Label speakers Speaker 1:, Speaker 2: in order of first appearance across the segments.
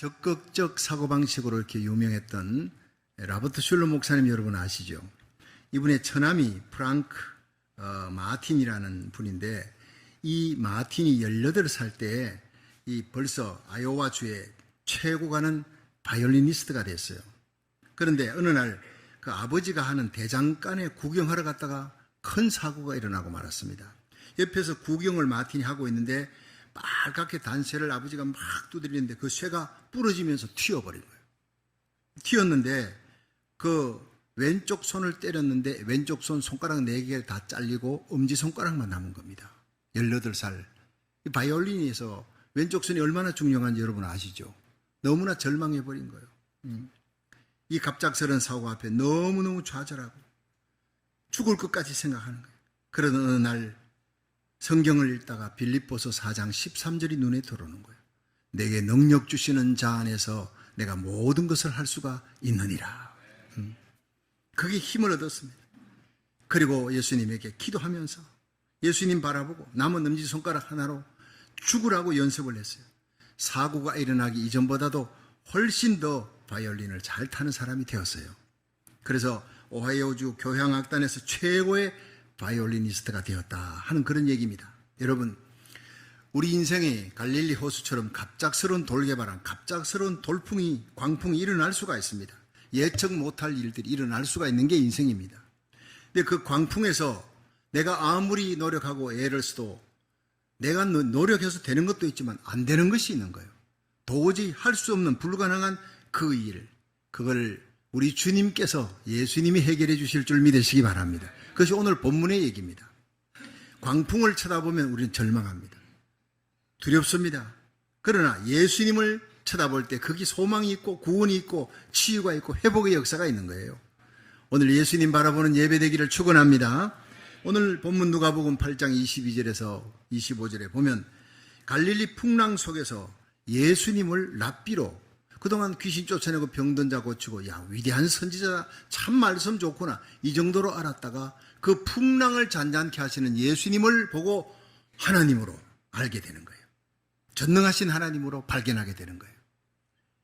Speaker 1: 적극적 사고방식으로 이렇게 유명했던 라버트 슐러 목사님 여러분 아시죠? 이분의 처남이 프랑크 마틴이라는 분인데, 이 마틴이 18살 때 이 벌써 아이오와주의 최고 가는 바이올리니스트가 됐어요. 그런데 어느 날 그 아버지가 하는 대장간에 구경하러 갔다가 큰 사고가 일어나고 말았습니다. 옆에서 구경을 마틴이 하고 있는데 빨갛게 단쇠를 아버지가 막 두드리는데 그 쇠가 부러지면서 튀어버린 거예요. 튀었는데 그 왼쪽 손을 때렸는데 왼쪽 손 손가락 4개 다 잘리고 엄지손가락만 남은 겁니다. 18살. 바이올린에서 왼쪽 손이 얼마나 중요한지 여러분 아시죠? 너무나 절망해버린 거예요. 이 갑작스러운 사고 앞에 너무너무 좌절하고 죽을 것까지 생각하는 거예요. 그러던 어느 날 성경을 읽다가 빌립보서 4장 13절이 눈에 들어오는 거예요. 내게 능력 주시는 자 안에서 내가 모든 것을 할 수가 있느니라. 그게 힘을 얻었습니다. 그리고 예수님에게 기도하면서 예수님 바라보고 남은 엄지손가락 하나로 죽으라고 연습을 했어요. 사고가 일어나기 이전보다도 훨씬 더 바이올린을 잘 타는 사람이 되었어요. 그래서 오하이오주 교향악단에서 최고의 바이올리니스트가 되었다 하는 그런 얘기입니다. 여러분, 우리 인생에 갈릴리 호수처럼 갑작스러운 돌개바람, 갑작스러운 돌풍이, 광풍이 일어날 수가 있습니다. 예측 못할 일들이 일어날 수가 있는 게 인생입니다. 근데 그 광풍에서 내가 아무리 노력하고 애를 써도 내가 노력해서 되는 것도 있지만 안 되는 것이 있는 거예요. 도저히 할 수 없는 불가능한 그 일, 그걸 우리 주님께서, 예수님이 해결해 주실 줄 믿으시기 바랍니다. 그것이 오늘 본문의 얘기입니다. 광풍을 쳐다보면 우리는 절망합니다. 두렵습니다. 그러나 예수님을 쳐다볼 때 거기 소망이 있고 구원이 있고 치유가 있고 회복의 역사가 있는 거예요. 오늘 예수님 바라보는 예배 되기를 축원합니다. 오늘 본문 누가복음 8장 22절에서 25절에 보면 갈릴리 풍랑 속에서 예수님을 랍비로, 그동안 귀신 쫓아내고 병든 자 고치고, 야, 위대한 선지자, 참 말씀 좋구나, 이 정도로 알았다가 그 풍랑을 잔잔케 하시는 예수님을 보고 하나님으로 알게 되는 거예요. 전능하신 하나님으로 발견하게 되는 거예요.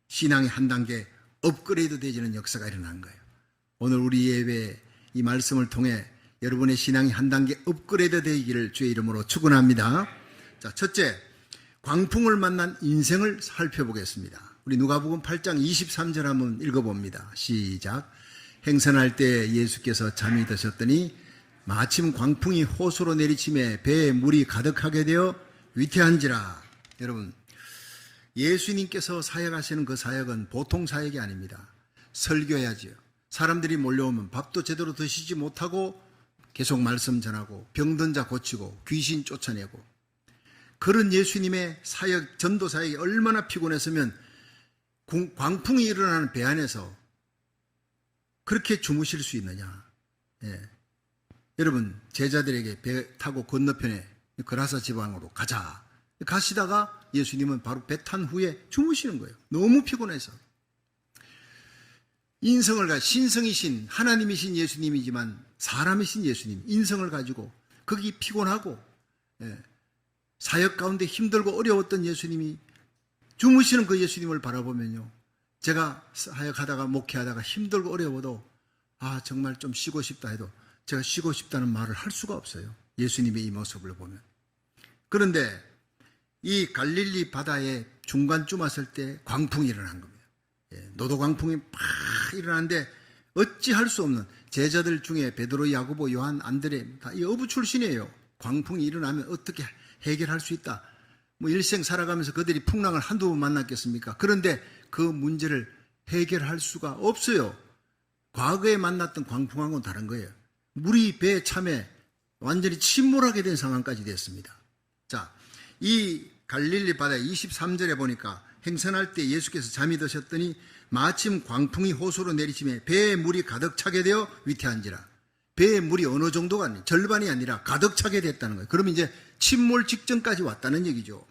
Speaker 1: 신앙의 한 단계 업그레이드 되지는 역사가 일어난 거예요. 오늘 우리 예배 이 말씀을 통해 여러분의 신앙이 한 단계 업그레이드 되기를 주의 이름으로 축원합니다. 자, 첫째, 광풍을 만난 인생을 살펴보겠습니다. 우리 누가복음 8장 23절 한번 읽어봅니다. 시작. 행선할 때 예수께서 잠이 드셨더니 마침 광풍이 호수로 내리침에 배에 물이 가득하게 되어 위태한지라. 여러분, 예수님께서 사역하시는 그 사역은 보통 사역이 아닙니다. 설교해야지요. 사람들이 몰려오면 밥도 제대로 드시지 못하고 계속 말씀 전하고 병든 자 고치고 귀신 쫓아내고, 그런 예수님의 사역, 전도 사역이 얼마나 피곤했으면 광풍이 일어나는 배 안에서 그렇게 주무실 수 있느냐. 예. 여러분, 제자들에게 배 타고 건너편에 그라사 지방으로 가자. 가시다가 예수님은 바로 배 탄 후에 주무시는 거예요. 너무 피곤해서. 인성을 가지고, 신성이신 하나님이신 예수님이지만 사람이신 예수님, 인성을 가지고 거기 피곤하고, 예, 사역 가운데 힘들고 어려웠던 예수님이 주무시는 그 예수님을 바라보면요, 제가 사역하다가 목회하다가 힘들고 어려워도 정말 좀 쉬고 싶다 해도 제가 쉬고 싶다는 말을 할 수가 없어요. 예수님의 이 모습을 보면. 그런데 이 갈릴리 바다의 중간쯤 왔을 때 광풍이 일어난 겁니다. 노도 광풍이 팍 일어나는데 어찌할 수 없는, 제자들 중에 베드로, 야고보, 요한, 안드레 다 이 어부 출신이에요. 광풍이 일어나면 어떻게 해결할 수 있다. 일생 살아가면서 그들이 풍랑을 한두 번 만났겠습니까? 그런데 그 문제를 해결할 수가 없어요. 과거에 만났던 광풍하고는 다른 거예요. 물이 배에 참에 완전히 침몰하게 된 상황까지 됐습니다. 자, 이 갈릴리 바다 23절에 보니까 행선할 때 예수께서 잠이 드셨더니 마침 광풍이 호수로 내리침에 배에 물이 가득 차게 되어 위태한지라. 배에 물이 어느 정도가 아니라 절반이 아니라 가득 차게 됐다는 거예요. 그러면 이제 침몰 직전까지 왔다는 얘기죠.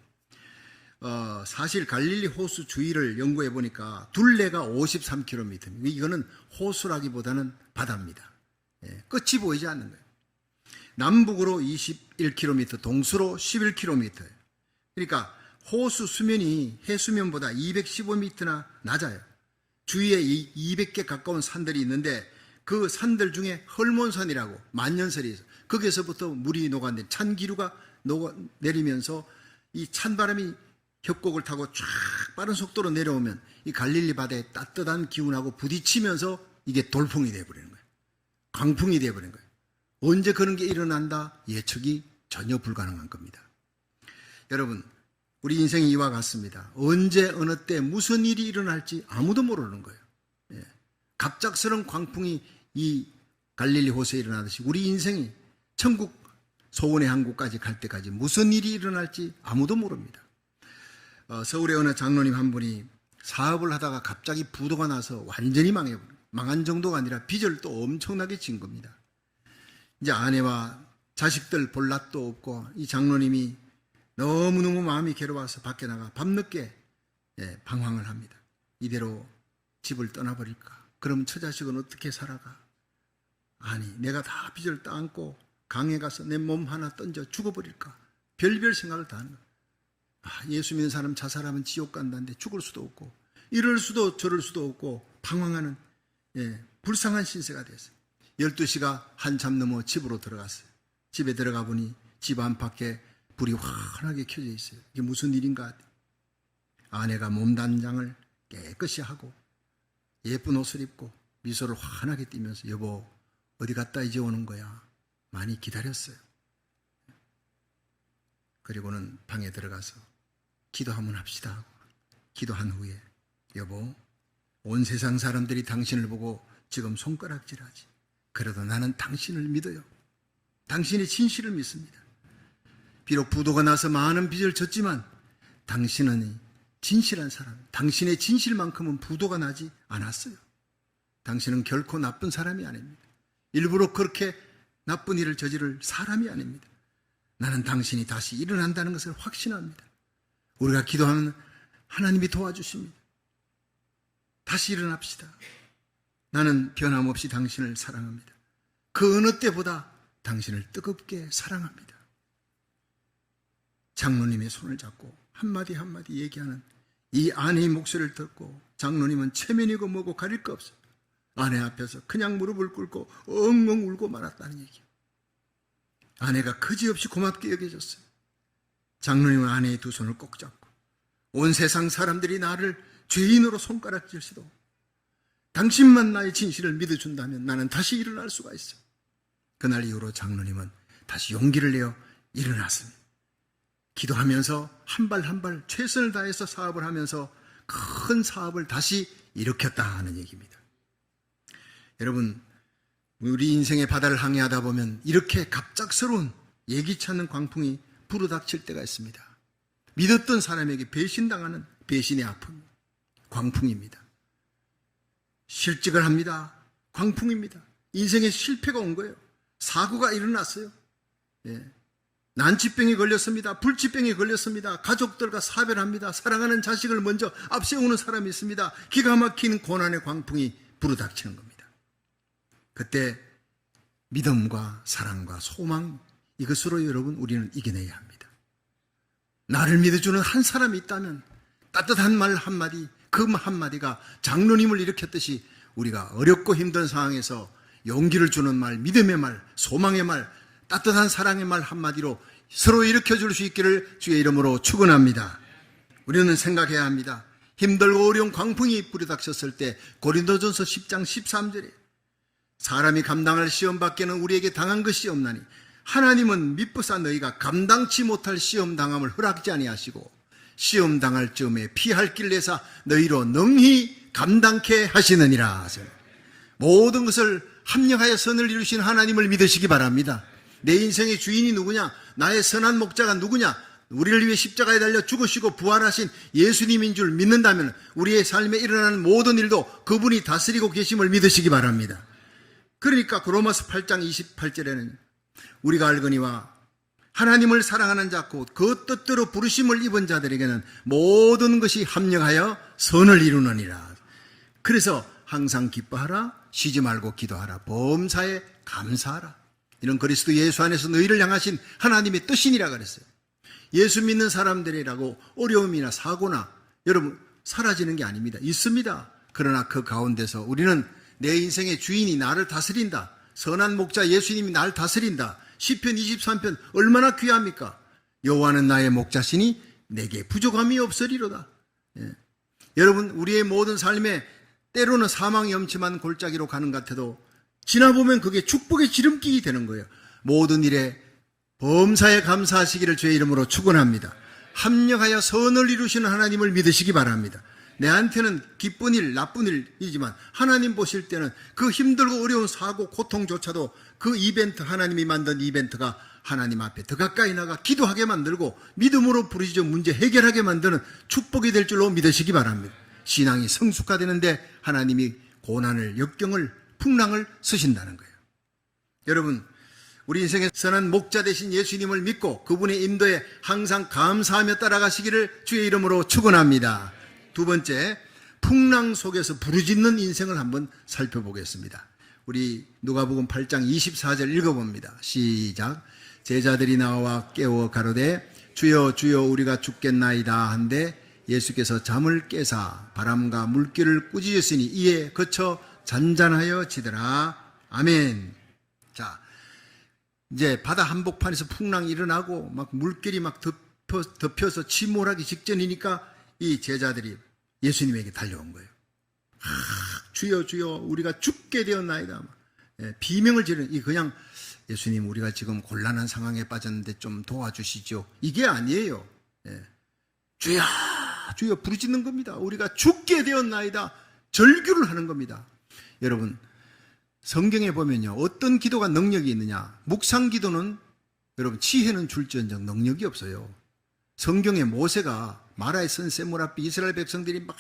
Speaker 1: 사실 갈릴리 호수 주위를 연구해 보니까 둘레가 53km. 이거는 호수라기보다는 바다입니다. 끝이 보이지 않는 거예요. 남북으로 21km, 동서로 11km. 그러니까 호수 수면이 해수면보다 215m나 낮아요. 주위에 200개 가까운 산들이 있는데 그 산들 중에 헐몬산이라고 만년설이 있어요. 거기에서부터 물이 녹아내린 찬 기류가 녹아내리면서 이 찬바람이 협곡을 타고 쫙 빠른 속도로 내려오면 이 갈릴리 바다의 따뜻한 기운하고 부딪히면서 이게 돌풍이 되어버리는 거예요. 강풍이 되어버리는 거예요. 언제 그런 게 일어난다? 예측이 전혀 불가능한 겁니다. 여러분, 우리 인생이 이와 같습니다. 언제 어느 때 무슨 일이 일어날지 아무도 모르는 거예요. 예. 갑작스러운 광풍이 이 갈릴리 호수에 일어나듯이 우리 인생이 천국 소원의 항구까지 갈 때까지 무슨 일이 일어날지 아무도 모릅니다. 서울의 어느 장로님 한 분이 사업을 하다가 갑자기 부도가 나서 완전히 망한 정도가 아니라 빚을 또 엄청나게 진 겁니다. 이제 아내와 자식들 볼 낯도 없고 이 장로님이 너무너무 마음이 괴로워서 밖에 나가 밤늦게 방황을 합니다. 이대로 집을 떠나버릴까? 그럼 처자식은 어떻게 살아가? 아니, 내가 다 빚을 따안고 강에 가서 내 몸 하나 던져 죽어버릴까? 별별 생각을 다 하는 거예요. 예수 믿는 사람 자살하면 지옥 간다는데 죽을 수도 없고 이럴 수도 저럴 수도 없고 방황하는 불쌍한 신세가 됐어요. 12시가 한참 넘어 집으로 들어갔어요. 집에 들어가 보니 집 안팎에 불이 환하게 켜져 있어요. 이게 무슨 일인가? 아내가 몸단장을 깨끗이 하고 예쁜 옷을 입고 미소를 환하게 띠면서 여보 어디 갔다 이제 오는 거야? 많이 기다렸어요. 그리고는 방에 들어가서 기도 한번 합시다 하고 기도한 후에 여보 온 세상 사람들이 당신을 보고 지금 손가락질하지. 그래도 나는 당신을 믿어요. 당신의 진실을 믿습니다. 비록 부도가 나서 많은 빚을 졌지만 당신은 진실한 사람, 당신의 진실만큼은 부도가 나지 않았어요. 당신은 결코 나쁜 사람이 아닙니다. 일부러 그렇게 나쁜 일을 저지를 사람이 아닙니다. 나는 당신이 다시 일어난다는 것을 확신합니다. 우리가 기도하면 하나님이 도와주십니다. 다시 일어납시다. 나는 변함없이 당신을 사랑합니다. 그 어느 때보다 당신을 뜨겁게 사랑합니다. 장로님의 손을 잡고 한마디 한마디 얘기하는 이 아내의 목소리를 듣고 장로님은 체면이고 뭐고 가릴 거 없어요. 아내 앞에서 그냥 무릎을 꿇고 엉엉 울고 말았다는 얘기예요. 아내가 그지없이 고맙게 여겨졌어요. 장로님은 아내의 두 손을 꼭 잡고 온 세상 사람들이 나를 죄인으로 손가락질 수도 당신만 나의 진실을 믿어준다면 나는 다시 일어날 수가 있어. 그날 이후로 장로님은 다시 용기를 내어 일어났습니다. 기도하면서 한 발 한 발 최선을 다해서 사업을 하면서 큰 사업을 다시 일으켰다 하는 얘기입니다. 여러분, 우리 인생의 바다를 항해하다 보면 이렇게 갑작스러운 예기치 않는 광풍이 불어닥칠 때가 있습니다. 믿었던 사람에게 배신당하는 배신의 아픔, 광풍입니다. 실직을 합니다. 광풍입니다. 인생에 실패가 온 거예요. 사고가 일어났어요. 난치병에 걸렸습니다. 불치병에 걸렸습니다. 가족들과 사별합니다. 사랑하는 자식을 먼저 앞세우는 사람이 있습니다. 기가 막힌 고난의 광풍이 불어닥치는 겁니다. 그때 믿음과 사랑과 소망, 이것으로 여러분 우리는 이겨내야 합니다. 나를 믿어주는 한 사람이 있다면 따뜻한 말 한마디, 그 한마디가 장로님을 일으켰듯이 우리가 어렵고 힘든 상황에서 용기를 주는 말, 믿음의 말, 소망의 말, 따뜻한 사랑의 말 한마디로 서로 일으켜줄 수 있기를 주의 이름으로 축원합니다. 우리는 생각해야 합니다. 힘들고 어려운 광풍이 불어닥쳤을 때 고린도전서 10장 13절에 사람이 감당할 시험 밖에는 우리에게 당한 것이 없나니 하나님은 미쁘사 너희가 감당치 못할 시험 당함을 허락지 아니하시고 시험 당할 즈음에 피할 길 내사 너희로 능히 감당케 하시느니라. 모든 것을 합력하여 선을 이루신 하나님을 믿으시기 바랍니다. 내 인생의 주인이 누구냐? 나의 선한 목자가 누구냐? 우리를 위해 십자가에 달려 죽으시고 부활하신 예수님인 줄 믿는다면 우리의 삶에 일어나는 모든 일도 그분이 다스리고 계심을 믿으시기 바랍니다. 그러니까 로마서 8장 28절에는 우리가 알거니와 하나님을 사랑하는 자 곧 그 뜻대로 부르심을 입은 자들에게는 모든 것이 합력하여 선을 이루느니라. 그래서 항상 기뻐하라, 쉬지 말고 기도하라, 범사에 감사하라. 이런 그리스도 예수 안에서 너희를 향하신 하나님의 뜻이니라 그랬어요. 예수 믿는 사람들이라고 어려움이나 사고나 여러분 사라지는 게 아닙니다. 있습니다. 그러나 그 가운데서 우리는 내 인생의 주인이 나를 다스린다. 선한 목자 예수님이 나를 다스린다. 시편 23편 얼마나 귀합니까? 여호와는 나의 목자시니 내게 부족함이 없으리로다. 예. 여러분 우리의 모든 삶에 때로는 사망이 엄침한 골짜기로 가는 것 같아도 지나보면 그게 축복의 지름길이 되는 거예요. 모든 일에 범사에 감사하시기를 주의 이름으로 축원합니다. 합력하여 선을 이루시는 하나님을 믿으시기 바랍니다. 내한테는 기쁜 일, 나쁜 일이지만 하나님 보실 때는 그 힘들고 어려운 사고, 고통조차도 그 이벤트, 하나님이 만든 이벤트가 하나님 앞에 더 가까이 나가 기도하게 만들고 믿음으로 부르짖어 문제 해결하게 만드는 축복이 될 줄로 믿으시기 바랍니다. 신앙이 성숙화되는데 하나님이 고난을, 역경을, 풍랑을 쓰신다는 거예요. 여러분 우리 인생의 선한 목자 되신 예수님을 믿고 그분의 인도에 항상 감사하며 따라가시기를 주의 이름으로 축원합니다. 두 번째, 풍랑 속에서 부르짖는 인생을 한번 살펴보겠습니다. 우리 누가복음 8장 24절 읽어봅니다. 시작. 제자들이 나와 깨워 가로되 주여 주여 우리가 죽겠나이다 한데 예수께서 잠을 깨사 바람과 물결을 꾸짖으시니 이에 그쳐 잔잔하여 지더라. 아멘. 자, 이제 바다 한복판에서 풍랑이 일어나고 막 물결이 막 덮여서 침몰하기 직전이니까 이 제자들이 예수님에게 달려온 거예요. 주여 주여 우리가 죽게 되었나이다. 비명을 지르는, 그냥 예수님 우리가 지금 곤란한 상황에 빠졌는데 좀 도와주시죠. 이게 아니에요. 주여 주여 부르짖는 겁니다. 우리가 죽게 되었나이다. 절규를 하는 겁니다. 여러분 성경에 보면요 어떤 기도가 능력이 있느냐. 묵상 기도는 여러분 지혜는 줄지언정 능력이 없어요. 성경에 모세가 마라의 선샘물 앞에 이스라엘 백성들이 막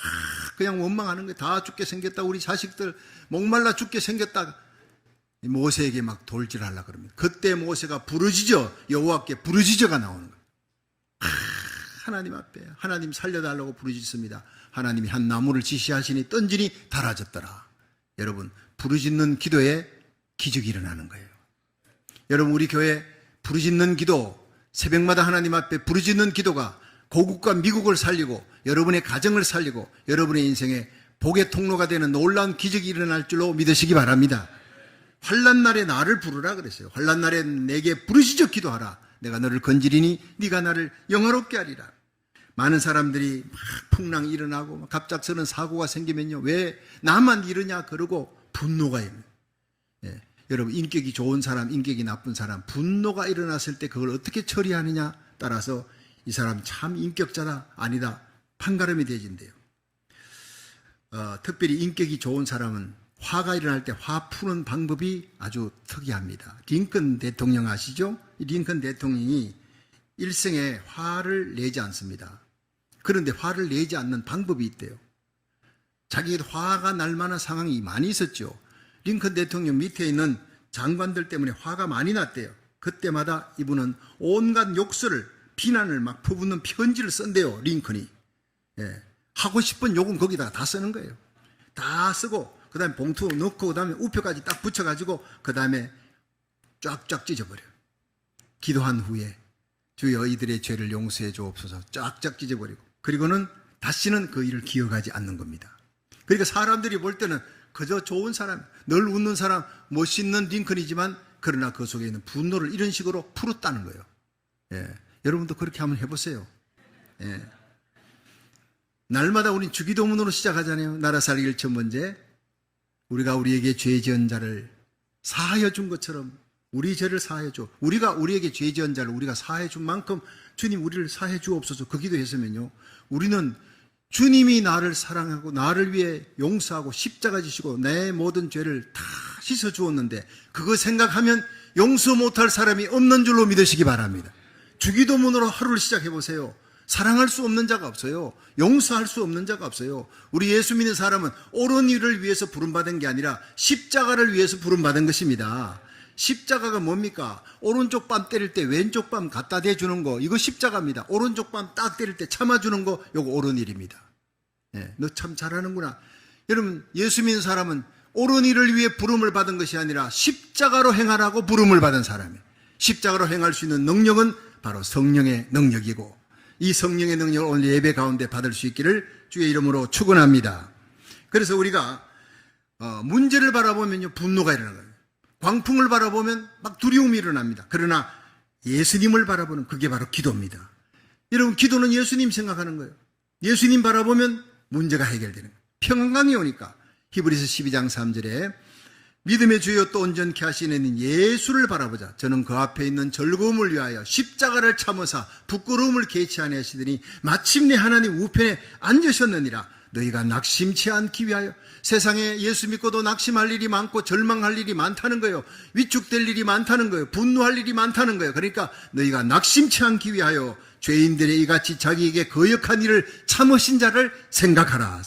Speaker 1: 그냥 원망하는 거예요. 다 죽게 생겼다. 우리 자식들 목말라 죽게 생겼다. 모세에게 막 돌질하려고 그럽니다. 그때 모세가 부르짖어 여호와께 부르짖어가 나오는 거예요. 하나님 앞에 하나님 살려달라고 부르짖습니다. 하나님이 한 나무를 지시하시니 던지니 달아졌더라. 여러분 부르짖는 기도에 기적이 일어나는 거예요. 여러분 우리 교회 부르짖는 기도, 새벽마다 하나님 앞에 부르짖는 기도가 고국과 미국을 살리고 여러분의 가정을 살리고 여러분의 인생에 복의 통로가 되는 놀라운 기적이 일어날 줄로 믿으시기 바랍니다. 환난 날에 나를 부르라 그랬어요. 환난 날에 내게 부르짖어 기도하라. 내가 너를 건지리니 네가 나를 영화롭게 하리라. 많은 사람들이 막 풍랑이 일어나고 갑작스러운 사고가 생기면요 왜 나만 이러냐 그러고 분노가 있는. 여러분 인격이 좋은 사람, 인격이 나쁜 사람, 분노가 일어났을 때 그걸 어떻게 처리하느냐 따라서 이 사람 참 인격자다 아니다 판가름이 되어진대요. 특별히 인격이 좋은 사람은 화가 일어날 때 화 푸는 방법이 아주 특이합니다. 링컨 대통령 아시죠? 링컨 대통령이 일생에 화를 내지 않습니다. 그런데 화를 내지 않는 방법이 있대요. 자기가 화가 날 만한 상황이 많이 있었죠. 링컨 대통령 밑에 있는 장관들 때문에 화가 많이 났대요. 그때마다 이분은 온갖 욕설을, 비난을 막 퍼붓는 편지를 쓴대요. 링컨이. 하고 싶은 욕은 거기다가 다 쓰는 거예요. 다 쓰고 그 다음에 봉투 넣고 그 다음에 우표까지 딱 붙여가지고 그 다음에 쫙쫙 찢어버려요. 기도한 후에 주여 이들의 죄를 용서해 주옵소서 쫙쫙 찢어버리고 그리고는 다시는 그 일을 기억하지 않는 겁니다. 그러니까 사람들이 볼 때는 그저 좋은 사람, 늘 웃는 사람, 멋있는 링컨이지만 그러나 그 속에 있는 분노를 이런 식으로 풀었다는 거예요. 여러분도 그렇게 한번 해보세요. 날마다 우린 주기도문으로 시작하잖아요. 나라 살기 첫 번째 우리가 우리에게 죄 지은 자를 사하여 준 것처럼 우리 죄를 사하여 줘. 우리가 우리에게 죄 지은 자를 우리가 사하여 준 만큼 주님 우리를 사하여 주옵소서 그 기도했으면요 우리는 주님이 나를 사랑하고 나를 위해 용서하고 십자가 지시고 내 모든 죄를 다 씻어 주었는데 그거 생각하면 용서 못할 사람이 없는 줄로 믿으시기 바랍니다. 주기도문으로 하루를 시작해 보세요. 사랑할 수 없는 자가 없어요. 용서할 수 없는 자가 없어요. 우리 예수 믿는 사람은 옳은 일을 위해서 부름받은 게 아니라 십자가를 위해서 부름받은 것입니다. 십자가가 뭡니까? 오른쪽 뺨 때릴 때 왼쪽 뺨 갖다 대주는 거 이거 십자가입니다. 오른쪽 뺨 딱 때릴 때 참아주는 거 이거 옳은 일입니다. 너 참 잘하는구나. 여러분 예수 믿는 사람은 옳은 일을 위해 부름을 받은 것이 아니라 십자가로 행하라고 부름을 받은 사람이에요. 십자가로 행할 수 있는 능력은 바로 성령의 능력이고, 이 성령의 능력을 오늘 예배 가운데 받을 수 있기를 주의 이름으로 축원합니다. 그래서 우리가 문제를 바라보면요, 분노가 일어나는 거예요. 광풍을 바라보면 막 두려움이 일어납니다. 그러나 예수님을 바라보는, 그게 바로 기도입니다. 여러분, 기도는 예수님 생각하는 거예요. 예수님 바라보면 문제가 해결되는 거예요. 평강이 오니까 히브리서 12장 3절에 믿음의 주여 또 온전케 하시는 예수를 바라보자. 저는 그 앞에 있는 즐거움을 위하여 십자가를 참으사 부끄러움을 개치 아니하시더니 마침내 하나님 우편에 앉으셨느니라. 너희가 낙심치 않기 위하여. 세상에 예수 믿고도 낙심할 일이 많고 절망할 일이 많다는 거예요. 위축될 일이 많다는 거예요. 분노할 일이 많다는 거예요. 그러니까 너희가 낙심치 않기 위하여 죄인들의 이같이 자기에게 거역한 일을 참으신 자를 생각하라.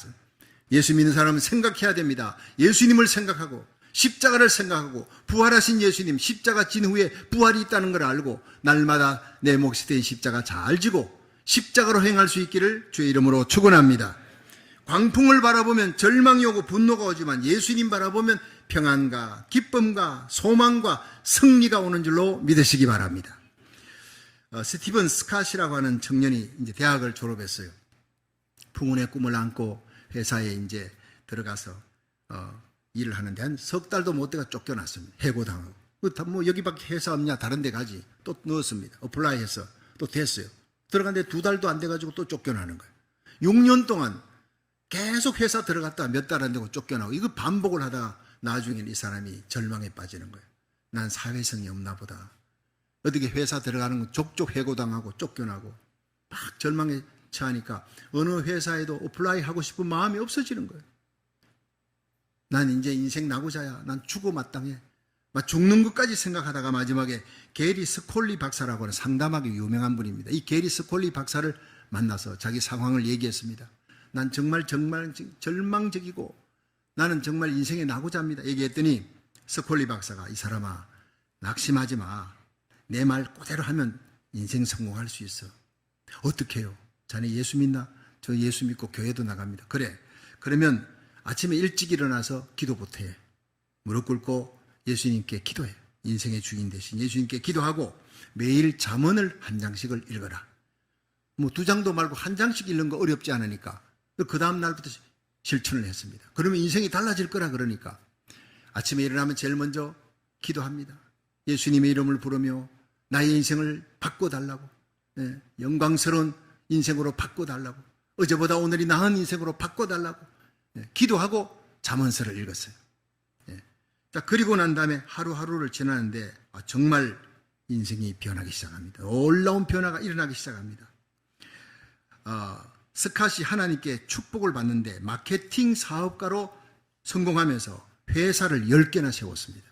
Speaker 1: 예수 믿는 사람은 생각해야 됩니다. 예수님을 생각하고 십자가를 생각하고 부활하신 예수님, 십자가 진 후에 부활이 있다는 걸 알고 날마다 내 몫이 된 십자가 잘 지고 십자가로 행할 수 있기를 주의 이름으로 축원합니다. 광풍을 바라보면 절망이 오고 분노가 오지만 예수님 바라보면 평안과 기쁨과 소망과 승리가 오는 줄로 믿으시기 바랍니다. 스티븐 스캇이라고 하는 청년이 이제 대학을 졸업했어요. 풍운의 꿈을 안고 회사에 이제 들어가서 일을 하는데 한 석 달도 못 돼가 쫓겨났습니다. 해고당하고. 뭐 여기밖에 회사 없냐, 다른 데 가지. 또 넣었습니다. 어플라이해서 또 됐어요. 들어갔는데 2달도 안 돼가지고 또 쫓겨나는 거예요. 6년 동안 계속 회사 들어갔다 몇 달 안 되고 쫓겨나고, 이거 반복을 하다가 나중에는 이 사람이 절망에 빠지는 거예요. 난 사회성이 없나 보다. 어떻게 회사 들어가는 건 족족 해고당하고 쫓겨나고 막 절망에 처하니까 어느 회사에도 어플라이 하고 싶은 마음이 없어지는 거예요. 난 이제 인생 나고자야. 난 죽어 마땅해. 막 죽는 것까지 생각하다가 마지막에 게리 스콜리 박사라고 하는 상담하기 유명한 분입니다. 이 게리 스콜리 박사를 만나서 자기 상황을 얘기했습니다. 난 정말 절망적이고 나는 정말 인생에 나고자입니다. 얘기했더니 스콜리 박사가, 이 사람아, 낙심하지 마. 내 말 그대로 하면 인생 성공할 수 있어. 어떻게 해요? 자네 예수 믿나? 저 예수 믿고 교회도 나갑니다. 그래. 그러면 아침에 일찍 일어나서 기도부터 해. 무릎 꿇고 예수님께 기도해. 인생의 주인 대신 예수님께 기도하고 매일 잠언을 한 장씩을 읽어라. 뭐 2장도 말고 한 장씩 읽는 거 어렵지 않으니까 그 다음 날부터 실천을 했습니다. 그러면 인생이 달라질 거라. 그러니까 아침에 일어나면 제일 먼저 기도합니다. 예수님의 이름을 부르며 나의 인생을 바꿔달라고, 영광스러운 인생으로 바꿔달라고, 어제보다 오늘이 나은 인생으로 바꿔달라고 기도하고 잠언서를 읽었어요. 자, 그리고 난 다음에 하루하루를 지나는데 정말 인생이 변하기 시작합니다. 놀라운 변화가 일어나기 시작합니다. 스캇이 하나님께 축복을 받는데 마케팅 사업가로 성공하면서 회사를 10개나 세웠습니다.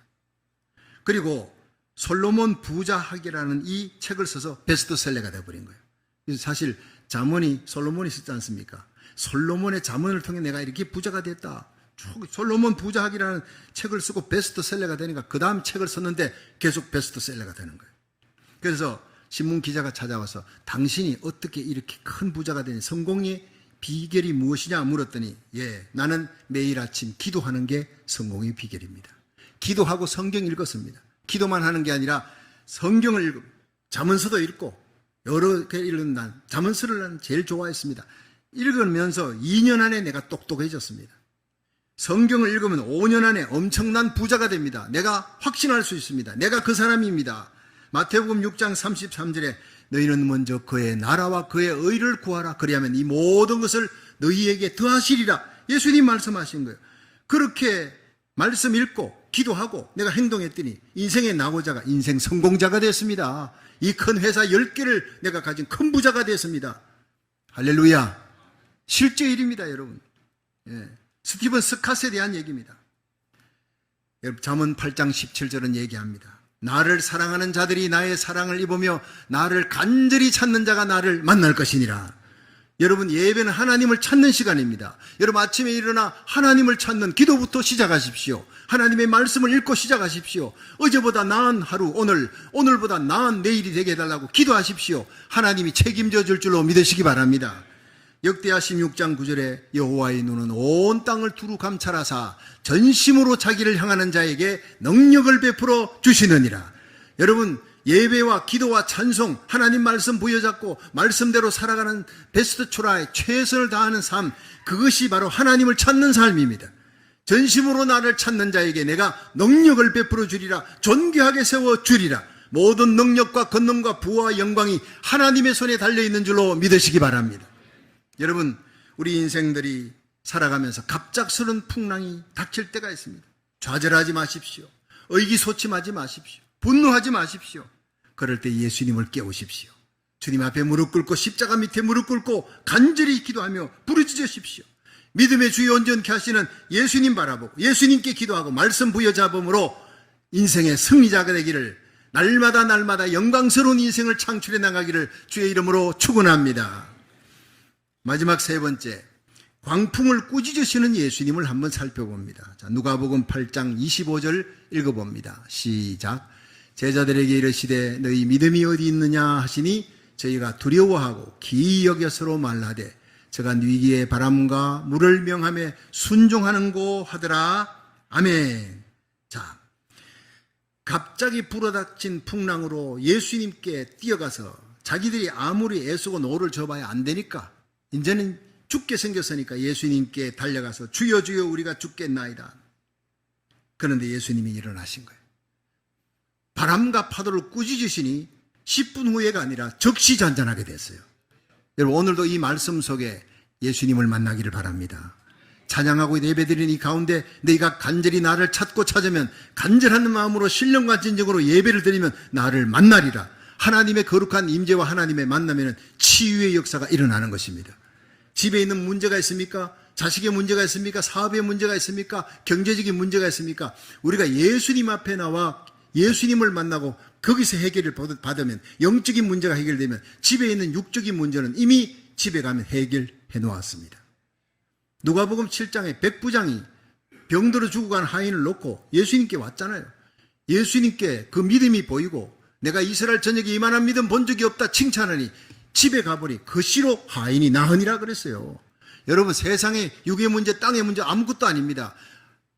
Speaker 1: 그리고 솔로몬 부자학이라는 이 책을 써서 베스트셀러가 되어버린 거예요. 그래서 사실 잠언이 솔로몬이 썼지 않습니까? 솔로몬의 잠언을 통해 내가 이렇게 부자가 됐다. 솔로몬 부자학이라는 책을 쓰고 베스트셀러가 되니까 그 다음 책을 썼는데 계속 베스트셀러가 되는 거예요. 그래서 신문 기자가 찾아와서 당신이 어떻게 이렇게 큰 부자가 되니, 성공의 비결이 무엇이냐 물었더니, 나는 매일 아침 기도하는 게 성공의 비결입니다. 기도하고 성경 읽었습니다. 기도만 하는 게 아니라 성경을 읽고 잠언서도 읽고 여러 개 읽은 난 잠언서를 난 제일 좋아했습니다. 읽으면서 2년 안에 내가 똑똑해졌습니다. 성경을 읽으면 5년 안에 엄청난 부자가 됩니다. 내가 확신할 수 있습니다. 내가 그 사람입니다. 마태복음 6장 33절에 너희는 먼저 그의 나라와 그의 의를 구하라. 그리하면 이 모든 것을 너희에게 더하시리라. 예수님 말씀하신 거예요. 그렇게 말씀 읽고 기도하고 내가 행동했더니 인생의 나고자가 인생 성공자가 됐습니다. 이 큰 회사 10개를 내가 가진 큰 부자가 됐습니다. 할렐루야. 실제 일입니다, 여러분. 스티븐 스캇에 대한 얘기입니다. 여러분, 잠언 8장 17절은 얘기합니다. 나를 사랑하는 자들이 나의 사랑을 입으며 나를 간절히 찾는 자가 나를 만날 것이니라. 여러분, 예배는 하나님을 찾는 시간입니다. 여러분, 아침에 일어나 하나님을 찾는 기도부터 시작하십시오. 하나님의 말씀을 읽고 시작하십시오. 어제보다 나은 하루, 오늘보다 나은 내일이 되게 해달라고 기도하십시오. 하나님이 책임져 줄 줄로 믿으시기 바랍니다. 역대하 16장 9절에 여호와의 눈은 온 땅을 두루 감찰하사 전심으로 자기를 향하는 자에게 능력을 베풀어 주시느니라. 여러분, 예배와 기도와 찬송, 하나님 말씀 부여잡고 말씀대로 살아가는 베스트 초라에 최선을 다하는 삶, 그것이 바로 하나님을 찾는 삶입니다. 전심으로 나를 찾는 자에게 내가 능력을 베풀어 주리라, 존귀하게 세워 주리라. 모든 능력과 권능과 부와 영광이 하나님의 손에 달려있는 줄로 믿으시기 바랍니다. 여러분, 우리 인생들이 살아가면서 갑작스러운 풍랑이 닥칠 때가 있습니다. 좌절하지 마십시오. 의기소침하지 마십시오. 분노하지 마십시오. 그럴 때 예수님을 깨우십시오. 주님 앞에 무릎 꿇고 십자가 밑에 무릎 꿇고 간절히 기도하며 부르짖으십시오. 믿음의 주여 온전케 하시는 예수님 바라보고 예수님께 기도하고 말씀 부여잡음으로 인생의 승리자가 되기를, 날마다 영광스러운 인생을 창출해 나가기를 주의 이름으로 축원합니다. 마지막 세 번째, 광풍을 꾸짖으시는 예수님을 한번 살펴봅니다. 자, 누가복음 8장 25절 읽어봅니다. 시작. 제자들에게 이르시되 너희 믿음이 어디 있느냐 하시니 저희가 두려워하고 기이 여겨서로 말하되 저가 위기의 바람과 물을 명함에 순종하는고 하더라. 아멘. 자, 갑자기 불어닥친 풍랑으로 예수님께 뛰어가서 자기들이 아무리 애쓰고 노를 져봐야 안 되니까 이제는 죽게 생겼으니까 예수님께 달려가서 주여 주여 우리가 죽겠나이다. 그런데 예수님이 일어나신 거예요. 바람과 파도를 꾸짖으시니 10분 후에가 아니라 즉시 잔잔하게 됐어요. 여러분, 오늘도 이 말씀 속에 예수님을 만나기를 바랍니다. 찬양하고 예배드리는 이 가운데 너희가 간절히 나를 찾으면 간절한 마음으로 신령과 진정으로 예배를 드리면 나를 만나리라. 하나님의 거룩한 임재와 하나님의 만나면 치유의 역사가 일어나는 것입니다. 집에 있는 문제가 있습니까? 자식의 문제가 있습니까? 사업의 문제가 있습니까? 경제적인 문제가 있습니까? 우리가 예수님 앞에 나와 예수님을 만나고 거기서 해결을 받으면, 영적인 문제가 해결되면 집에 있는 육적인 문제는 이미 집에 가면 해결해 놓았습니다. 누가복음 7장에 백부장이 병들어 죽어간 하인을 놓고 예수님께 왔잖아요. 예수님께 그 믿음이 보이고 내가 이스라엘 전역에 이만한 믿음 본 적이 없다 칭찬하니 집에 가보니 그 시로 하인이 나으니라 그랬어요. 여러분, 세상의 육의 문제, 땅의 문제 아무것도 아닙니다.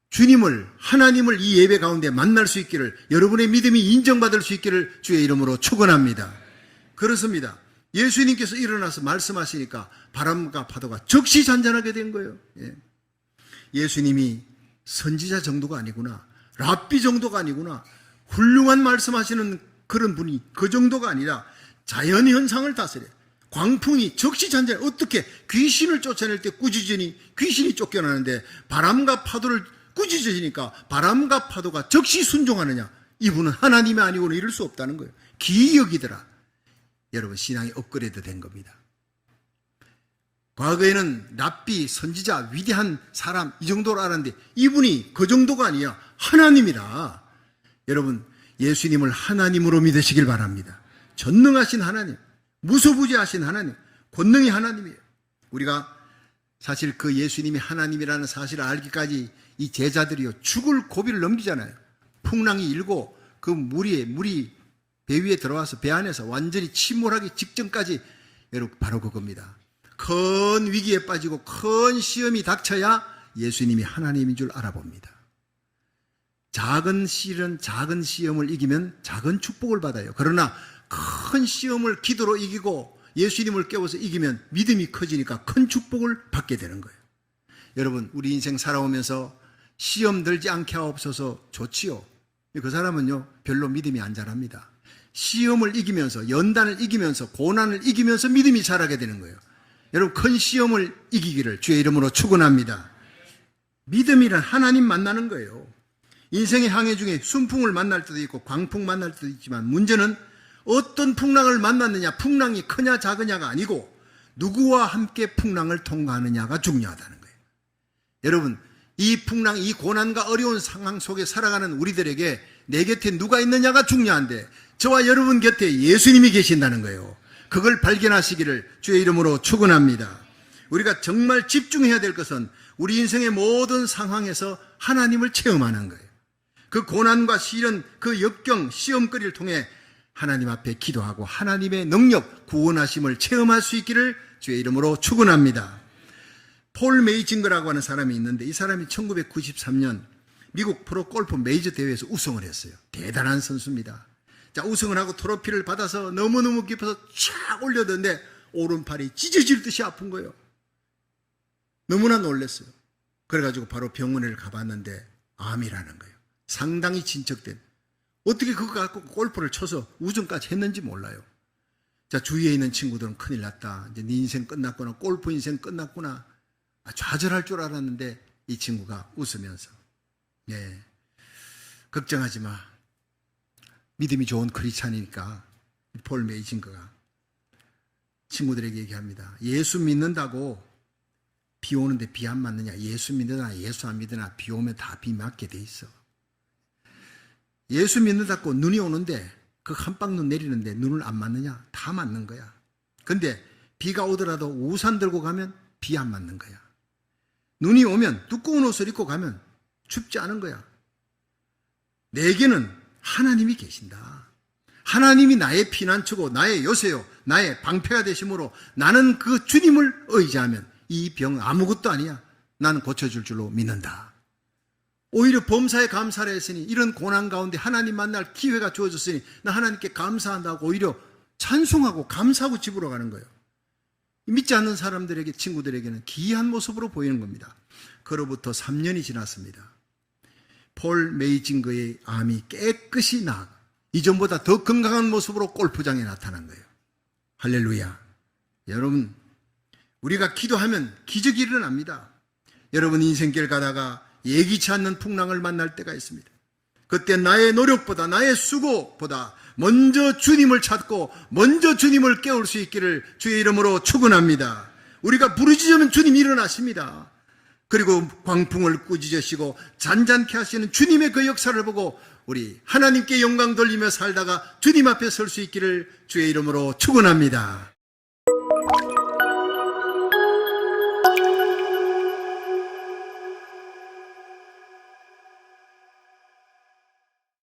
Speaker 1: 주님을, 하나님을 이 예배 가운데 만날 수 있기를, 여러분의 믿음이 인정받을 수 있기를 주의 이름으로 축원합니다. 그렇습니다. 예수님께서 일어나서 말씀하시니까 바람과 파도가 즉시 잔잔하게 된 거예요. 예수님이 선지자 정도가 아니구나, 랍비 정도가 아니구나, 훌륭한 말씀하시는 그런 분이 그 정도가 아니라 자연현상을 다스려 광풍이 즉시 잔잔해. 어떻게 귀신을 쫓아낼 때 꾸짖으니 귀신이 쫓겨나는데 바람과 파도를 꾸짖으시니까 바람과 파도가 즉시 순종하느냐? 이분은 하나님이 아니고는 이럴 수 없다는 거예요. 기이 여기더라. 여러분, 신앙이 업그레이드 된 겁니다. 과거에는 랍비, 선지자, 위대한 사람 이 정도로 알았는데 이분이 그 정도가 아니야. 하나님이라. 여러분, 예수님을 하나님으로 믿으시길 바랍니다. 전능하신 하나님, 무소부지하신 하나님, 권능의 하나님이에요. 우리가 사실 그 예수님이 하나님이라는 사실을 알기까지 이 제자들이요 죽을 고비를 넘기잖아요. 풍랑이 일고 그 물이 배 위에 들어와서 배 안에서 완전히 침몰하기 직전까지, 여러분, 바로 그겁니다. 큰 위기에 빠지고 큰 시험이 닥쳐야 예수님이 하나님인 줄 알아봅니다. 작은 실은 작은 시험을 이기면 작은 축복을 받아요. 그러나 큰 시험을 기도로 이기고 예수님을 깨워서 이기면 믿음이 커지니까 큰 축복을 받게 되는 거예요. 여러분, 우리 인생 살아오면서 시험 들지 않게 하옵소서 좋지요. 그 사람은요 별로 믿음이 안 자랍니다. 시험을 이기면서, 연단을 이기면서, 고난을 이기면서 믿음이 자라게 되는 거예요. 여러분, 큰 시험을 이기기를 주의 이름으로 축원합니다. 믿음이란 하나님 만나는 거예요. 인생의 항해 중에 순풍을 만날 때도 있고 광풍 만날 때도 있지만 문제는 어떤 풍랑을 만났느냐, 풍랑이 크냐 작으냐가 아니고 누구와 함께 풍랑을 통과하느냐가 중요하다는 거예요. 여러분, 이 풍랑, 이 고난과 어려운 상황 속에 살아가는 우리들에게 내 곁에 누가 있느냐가 중요한데 저와 여러분 곁에 예수님이 계신다는 거예요. 그걸 발견하시기를 주의 이름으로 축원합니다. 우리가 정말 집중해야 될 것은 우리 인생의 모든 상황에서 하나님을 체험하는 거예요. 그 고난과 시련, 그 역경, 시험거리를 통해 하나님 앞에 기도하고 하나님의 능력, 구원하심을 체험할 수 있기를 주의 이름으로 축원합니다. 폴 메이징거라고 하는 사람이 있는데 이 사람이 1993년 미국 프로 골프 메이저 대회에서 우승을 했어요. 대단한 선수입니다. 자, 우승을 하고 트로피를 받아서 너무너무 기뻐서 쫙 올려던데 오른팔이 찢어질 듯이 아픈 거예요. 너무나 놀랐어요. 그래가지고 바로 병원을 가봤는데 암이라는 거예요. 상당히 진척된. 어떻게 그거 갖고 골프를 쳐서 우승까지 했는지 몰라요. 자, 주위에 있는 친구들은 큰일 났다. 이제 네 인생 끝났구나. 골프 인생 끝났구나. 좌절할 줄 알았는데 이 친구가 웃으면서, 예, 걱정하지 마. 믿음이 좋은 크리스찬이니까 폴 메이징거가 친구들에게 얘기합니다. 예수 믿는다고 비 오는데 비 안 맞느냐? 예수 믿으나 예수 안 믿으나 비 오면 다 비 맞게 돼 있어. 예수 믿는다고 눈이 오는데 그 한방눈 내리는데 눈을 안 맞느냐? 다 맞는 거야. 근데 비가 오더라도 우산 들고 가면 비 안 맞는 거야. 눈이 오면 두꺼운 옷을 입고 가면 춥지 않은 거야. 내게는 하나님이 계신다. 하나님이 나의 피난처고 나의 요새요, 나의 방패가 되심으로 나는 그 주님을 의지하면 이 병 아무것도 아니야. 나는 고쳐줄 줄로 믿는다. 오히려 범사에 감사를 했으니 이런 고난 가운데 하나님 만날 기회가 주어졌으니 나 하나님께 감사한다고 오히려 찬송하고 감사하고 집으로 가는 거예요. 믿지 않는 사람들에게, 친구들에게는 기이한 모습으로 보이는 겁니다. 그로부터 3년이 지났습니다. 폴 메이징거의 암이 깨끗이 나아 이전보다 더 건강한 모습으로 골프장에 나타난 거예요. 할렐루야. 여러분, 우리가 기도하면 기적이 일어납니다. 여러분 인생길 가다가 예기치 않는 풍랑을 만날 때가 있습니다. 그때 나의 노력보다, 나의 수고보다 먼저 주님을 찾고 먼저 주님을 깨울 수 있기를 주의 이름으로 축원합니다. 우리가 부르짖으면 주님이 일어나십니다. 그리고 광풍을 꾸짖으시고 잔잔케 하시는 주님의 그 역사를 보고 우리 하나님께 영광 돌리며 살다가 주님 앞에 설 수 있기를 주의 이름으로 축원합니다.